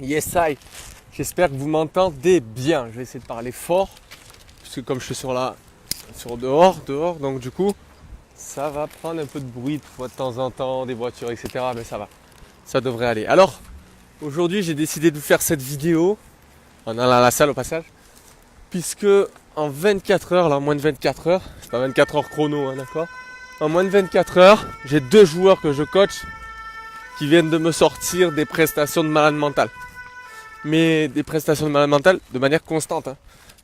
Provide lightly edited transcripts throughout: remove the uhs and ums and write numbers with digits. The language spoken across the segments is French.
Yes, I. J'espère que vous m'entendez bien. Je vais essayer de parler fort, puisque comme je suis sur dehors, donc du coup, ça va prendre un peu de bruit de temps en temps, des voitures, etc. Mais ça va, ça devrait aller. Alors, aujourd'hui, j'ai décidé de vous faire cette vidéo en allant à la salle au passage, puisque en 24 heures, là, en moins de 24 heures, c'est pas 24 heures chrono, hein, d'accord. En moins de 24 heures, j'ai 2 joueurs que je coach qui viennent de me sortir des prestations de malade mental. Mais des prestations de malade mental de manière constante. Hein.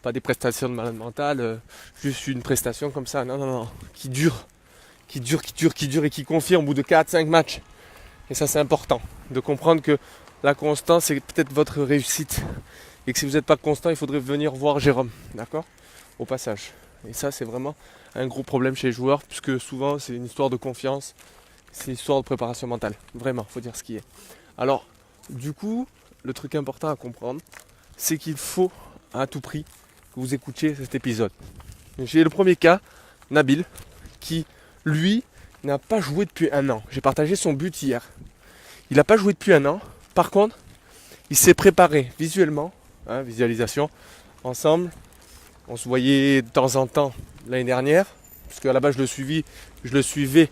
Pas des prestations de malade mental, juste une prestation comme ça. Non, non, non. Qui dure et qui confirme au bout de 4-5 matchs. Et ça, c'est important. De comprendre que la constance, c'est peut-être votre réussite. Et que si vous n'êtes pas constant, il faudrait venir voir Jérôme. D'accord ? Au passage. Et ça, c'est vraiment un gros problème chez les joueurs, puisque souvent, c'est une histoire de confiance. C'est une histoire de préparation mentale. Vraiment, il faut dire ce qui est. Alors, du coup, le truc important à comprendre, c'est qu'il faut à tout prix que vous écoutiez cet épisode. J'ai le premier cas, Nabil, qui, lui, n'a pas joué depuis un an. J'ai partagé son but hier. Il n'a pas joué depuis un an. Par contre, il s'est préparé visuellement, visualisation, ensemble. On se voyait de temps en temps l'année dernière, parce qu'à la base je le suivais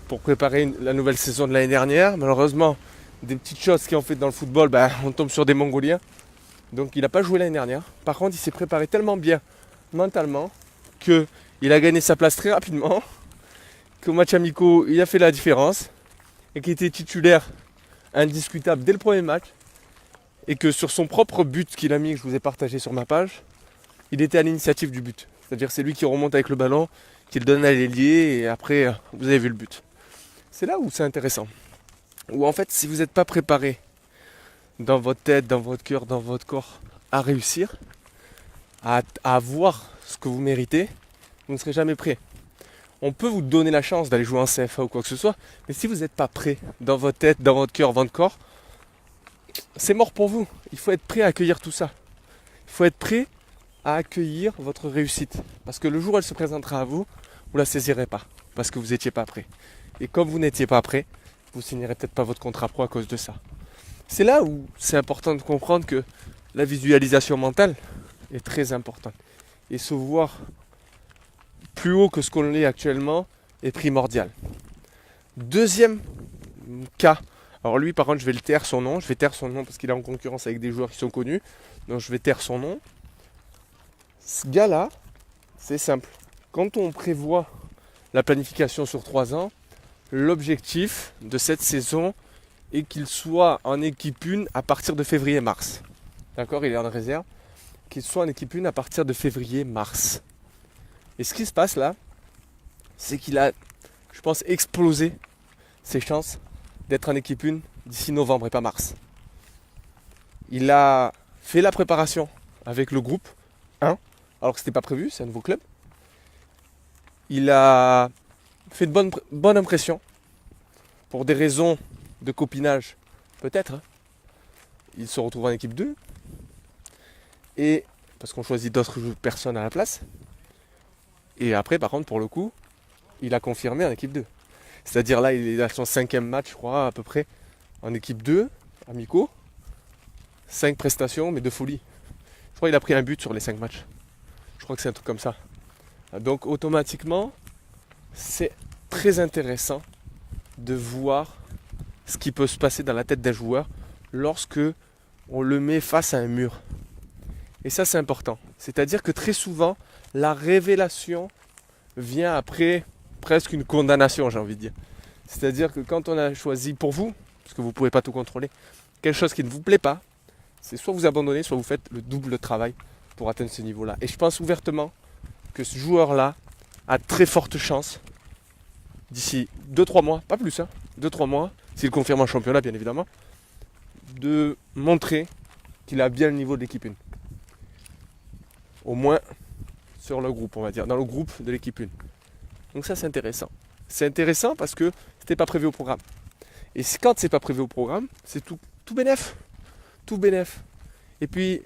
pour préparer la nouvelle saison de l'année dernière. Malheureusement, des petites choses qui ont fait dans le football, on tombe sur des Mongoliens. Donc il n'a pas joué l'année dernière. Par contre, il s'est préparé tellement bien mentalement qu'il a gagné sa place très rapidement, qu'au match amicaux, il a fait la différence et qu'il était titulaire indiscutable dès le premier match. Et que sur son propre but qu'il a mis, que je vous ai partagé sur ma page, il était à l'initiative du but. C'est-à-dire c'est lui qui remonte avec le ballon, qui le donne à l'ailier et après, vous avez vu le but. C'est là où c'est intéressant. Où en fait, si vous n'êtes pas préparé dans votre tête, dans votre cœur, dans votre corps à réussir, à avoir ce que vous méritez, vous ne serez jamais prêt. On peut vous donner la chance d'aller jouer en CFA ou quoi que ce soit, mais si vous n'êtes pas prêt dans votre tête, dans votre cœur, dans votre corps, c'est mort pour vous. Il faut être prêt à accueillir tout ça. Il faut être prêt à accueillir votre réussite. Parce que le jour où elle se présentera à vous, vous ne la saisirez pas. Parce que vous n'étiez pas prêt. Et comme vous n'étiez pas prêt, vous ne signerez peut-être pas votre contrat pro à cause de ça. C'est là où c'est important de comprendre que la visualisation mentale est très importante. Et se voir plus haut que ce qu'on est actuellement est primordial. Deuxième cas. Alors lui, par contre, je vais taire son nom. Je vais taire son nom parce qu'il est en concurrence avec des joueurs qui sont connus. Donc je vais taire son nom. Ce gars-là, c'est simple. Quand on prévoit la planification sur 3 ans, l'objectif de cette saison est qu'il soit en équipe 1 à partir de février-mars. D'accord, il est en réserve. Qu'il soit en équipe 1 à partir de février-mars. Et ce qui se passe là, c'est qu'il a, je pense, explosé ses chances d'être en équipe 1 d'ici novembre et pas mars. Il a fait la préparation avec le groupe 1, alors que ce n'était pas prévu, c'est un nouveau club. Il a fait de bonne impression pour des raisons de copinage, peut-être. Il se retrouve en équipe 2. Et parce qu'on choisit d'autres personnes à la place. Et après, par contre, pour le coup, il a confirmé en équipe 2. C'est-à-dire là, il est à son 5e match, je crois, à peu près, en équipe 2, amicaux. 5 prestations, mais de folie. Je crois qu'il a pris un but sur les 5 matchs. Je crois que c'est un truc comme ça. Donc automatiquement, c'est très intéressant de voir ce qui peut se passer dans la tête d'un joueur lorsque on le met face à un mur. Et ça, c'est important. C'est-à-dire que très souvent, la révélation vient après presque une condamnation, j'ai envie de dire. C'est-à-dire que quand on a choisi pour vous, parce que vous ne pouvez pas tout contrôler, quelque chose qui ne vous plaît pas, c'est soit vous abandonnez, soit vous faites le double travail pour atteindre ce niveau-là. Et je pense ouvertement que ce joueur-là a très forte chance, d'ici 2-3 mois, pas plus, 2-3 mois, s'il confirme en championnat bien évidemment, de montrer qu'il a bien le niveau de l'équipe 1. Au moins sur le groupe, on va dire, dans le groupe de l'équipe 1. Donc ça, c'est intéressant. C'est intéressant parce que c'était pas prévu au programme. Et quand c'est pas prévu au programme, c'est tout bénef. Tout bénef. Et puis,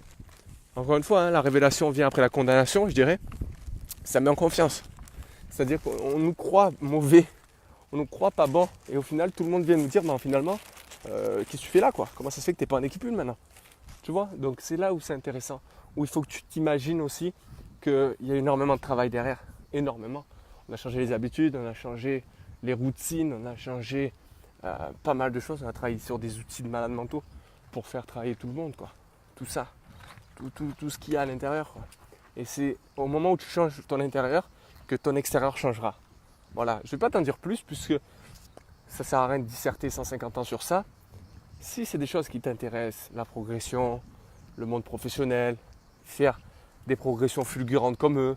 encore une fois, la révélation vient après la condamnation, je dirais. Ça met en confiance. C'est-à-dire qu'on nous croit mauvais, on nous croit pas bon. Et au final, tout le monde vient nous dire, finalement, qu'est-ce que tu fais là quoi? Comment ça se fait que tu n'es pas en équipe 1 maintenant? Tu vois? Donc c'est là où c'est intéressant, où il faut que tu t'imagines aussi qu'il y a énormément de travail derrière, énormément. On a changé les habitudes, on a changé les routines, on a changé pas mal de choses, on a travaillé sur des outils de malades mentaux pour faire travailler tout le monde, quoi. Tout ça, tout ce qu'il y a à l'intérieur, quoi. Et c'est au moment où tu changes ton intérieur que ton extérieur changera. Voilà, je ne vais pas t'en dire plus puisque ça ne sert à rien de disserter 150 ans sur ça. Si c'est des choses qui t'intéressent, la progression, le monde professionnel, faire des progressions fulgurantes comme eux,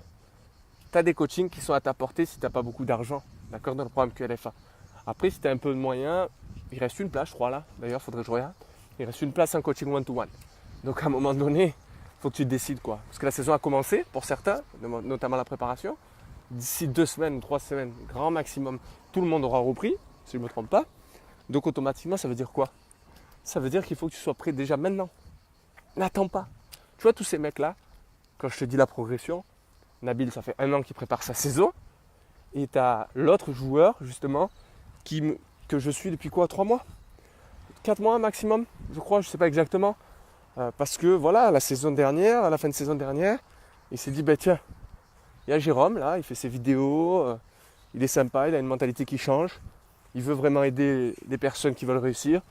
tu as des coachings qui sont à ta portée si tu n'as pas beaucoup d'argent, d'accord, dans le programme QLFA. Après, si tu as un peu de moyens, il reste une place, je crois, là. D'ailleurs, il faudrait que je regarde. Il reste une place en coaching one-to-one. Donc, à un moment donné, il faut que tu te décides, quoi. Parce que la saison a commencé, pour certains, notamment la préparation. D'ici 2 semaines, 3 semaines, grand maximum, tout le monde aura repris, si je ne me trompe pas. Donc, automatiquement, ça veut dire quoi? Ça veut dire qu'il faut que tu sois prêt déjà maintenant. N'attends pas. Tu vois, tous ces mecs-là, quand je te dis la progression, Nabil, ça fait 1 an qu'il prépare sa saison. Et tu as l'autre joueur, justement, que je suis depuis quoi? 3 mois? 4 mois maximum, je crois, je ne sais pas exactement. Parce que voilà, la saison dernière, à la fin de saison dernière, il s'est dit, tiens, il y a Jérôme là, il fait ses vidéos, il est sympa, il a une mentalité qui change, il veut vraiment aider les personnes qui veulent réussir.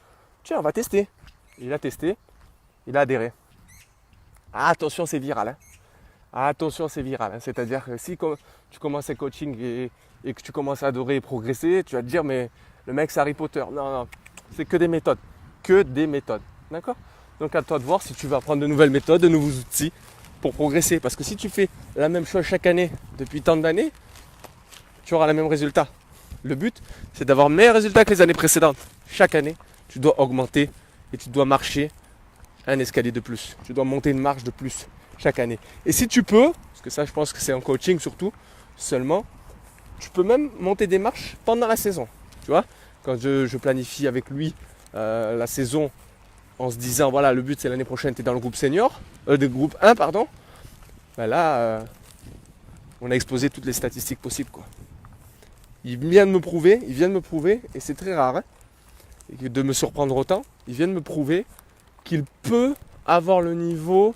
Tiens, on va tester. Il a testé, il a adhéré. Ah, attention, c'est viral. Hein. Ah, attention, c'est viral. Hein. C'est-à-dire que si tu commences un coaching et que tu commences à adorer et progresser, tu vas te dire, mais le mec, c'est Harry Potter. Non, non, c'est que des méthodes. Que des méthodes. D'accord? Donc, à toi de voir si tu veux apprendre de nouvelles méthodes, de nouveaux outils pour progresser. Parce que si tu fais la même chose chaque année, depuis tant d'années, tu auras le même résultat. Le but, c'est d'avoir meilleurs résultats que les années précédentes. Chaque année, tu dois augmenter et tu dois marcher un escalier de plus. Tu dois monter une marche de plus chaque année. Et si tu peux, parce que ça je pense que c'est en coaching surtout, seulement, tu peux même monter des marches pendant la saison. Tu vois, quand je planifie avec lui la saison en se disant, voilà, le but c'est l'année prochaine, tu es dans le groupe senior, de groupe 1, pardon, là, on a exposé toutes les statistiques possibles, quoi. Il vient de me prouver, et c'est très rare, hein, et de me surprendre autant, il vient de me prouver qu'il peut avoir le niveau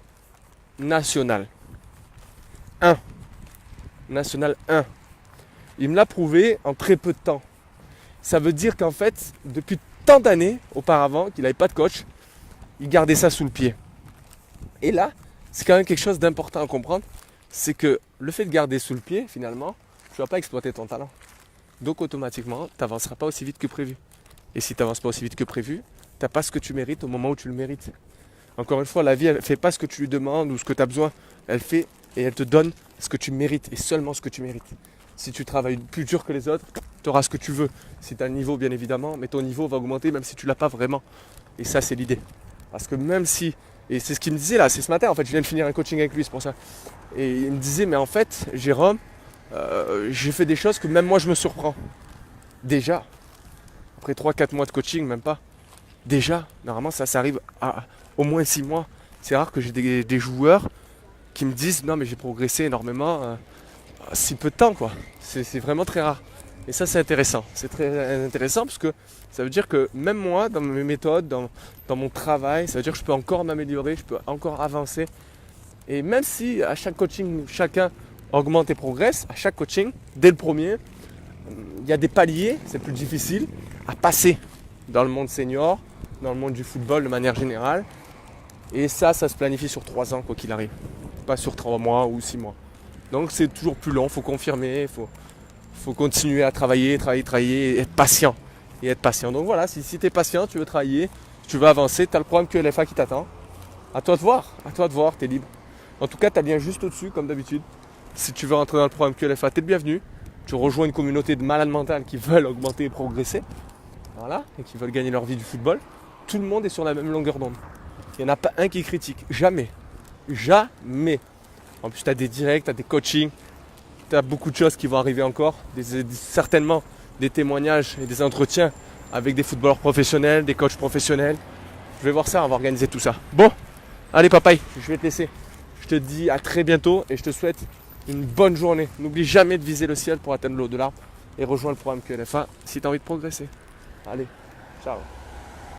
national 1. National 1. Il me l'a prouvé en très peu de temps. Ça veut dire qu'en fait, depuis tant d'années auparavant, qu'il n'avait pas de coach, il gardait ça sous le pied. Et là, c'est quand même quelque chose d'important à comprendre, c'est que le fait de garder sous le pied, finalement, tu ne vas pas exploiter ton talent. Donc automatiquement, tu n'avanceras pas aussi vite que prévu. Et si tu n'avances pas aussi vite que prévu, tu n'as pas ce que tu mérites au moment où tu le mérites. Encore une fois, la vie, elle ne fait pas ce que tu lui demandes ou ce que tu as besoin. Elle fait et elle te donne ce que tu mérites et seulement ce que tu mérites. Si tu travailles plus dur que les autres, tu auras ce que tu veux. Si tu as un niveau, bien évidemment, mais ton niveau va augmenter même si tu ne l'as pas vraiment. Et ça, c'est l'idée. Parce que même si, et c'est ce qu'il me disait là, c'est ce matin en fait, je viens de finir un coaching avec lui, c'est pour ça. Et il me disait, mais en fait, Jérôme, j'ai fait des choses que même moi je me surprends. Déjà, après 3-4 mois de coaching, même pas. Déjà, normalement ça arrive à au moins 6 mois. C'est rare que j'ai des joueurs qui me disent non mais j'ai progressé énormément si peu de temps quoi. C'est vraiment très rare. Et ça c'est intéressant. C'est très intéressant parce que ça veut dire que même moi, dans mes méthodes, dans mon travail, ça veut dire que je peux encore m'améliorer, je peux encore avancer. Et même si à chaque coaching, chacun augmente et progresse, à chaque coaching, dès le premier, il y a des paliers, c'est plus difficile à passer dans le monde senior, dans le monde du football de manière générale. Et ça se planifie sur 3 ans quoi qu'il arrive. Pas sur 3 mois ou 6 mois. Donc c'est toujours plus long, il faut confirmer, il faut continuer à travailler, et être patient. Donc voilà, si tu es patient, tu veux travailler, tu veux avancer, tu as le programme QLFA qui t'attend. À toi de voir, tu es libre. En tout cas, tu as bien juste au-dessus, comme d'habitude. Si tu veux rentrer dans le programme QLFA, tu es le bienvenu. Tu rejoins une communauté de malades mentales qui veulent augmenter et progresser. Voilà, et qui veulent gagner leur vie du football. Tout le monde est sur la même longueur d'onde. Il n'y en a pas un qui critique. Jamais. Jamais. En plus, tu as des directs, tu as des coachings. Tu as beaucoup de choses qui vont arriver encore. Certainement des témoignages et des entretiens avec des footballeurs professionnels, des coachs professionnels. Je vais voir ça, on va organiser tout ça. Bon, allez papaye, je vais te laisser. Je te dis à très bientôt et je te souhaite une bonne journée. N'oublie jamais de viser le ciel pour atteindre le haut de l'arbre et rejoins le programme QLFA si tu as envie de progresser. Allez, ciao.